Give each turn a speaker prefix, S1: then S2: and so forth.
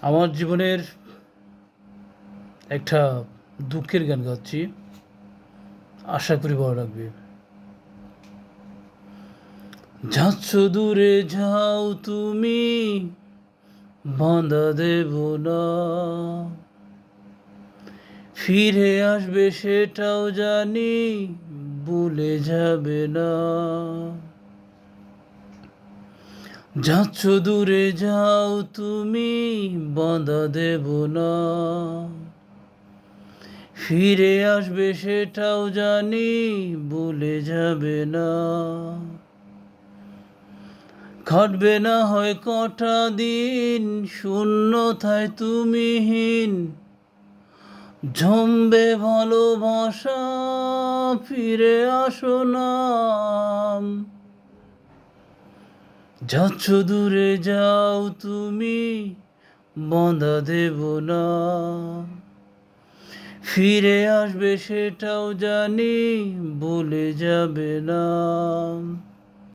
S1: আমার জীবনের একটা দুঃখের গান গাচ্ছি, আশা করি ভালো লাগবে। যাচ্ছ দূরে যাও তুমি, বাঁধা দেব না, ফিরে আসবে সেটাও জানি, ভুলে যাবে না। যাচ্ছ দূরে যাও তুমি, বাঁধা দেব না, ফিরে আসবে সেটাও জানি, ভুলে যাবে না। কাটবে না হয় কটা দিন শূন্যতায় তুমিহীন, জমবে ভালোবাসা, ফিরে আসো না। যাচ্ছ দূরে যাও তুমি, বাঁধা দেব না, ফিরে আসবে সেটাও জানি, ভুলে যাবে না।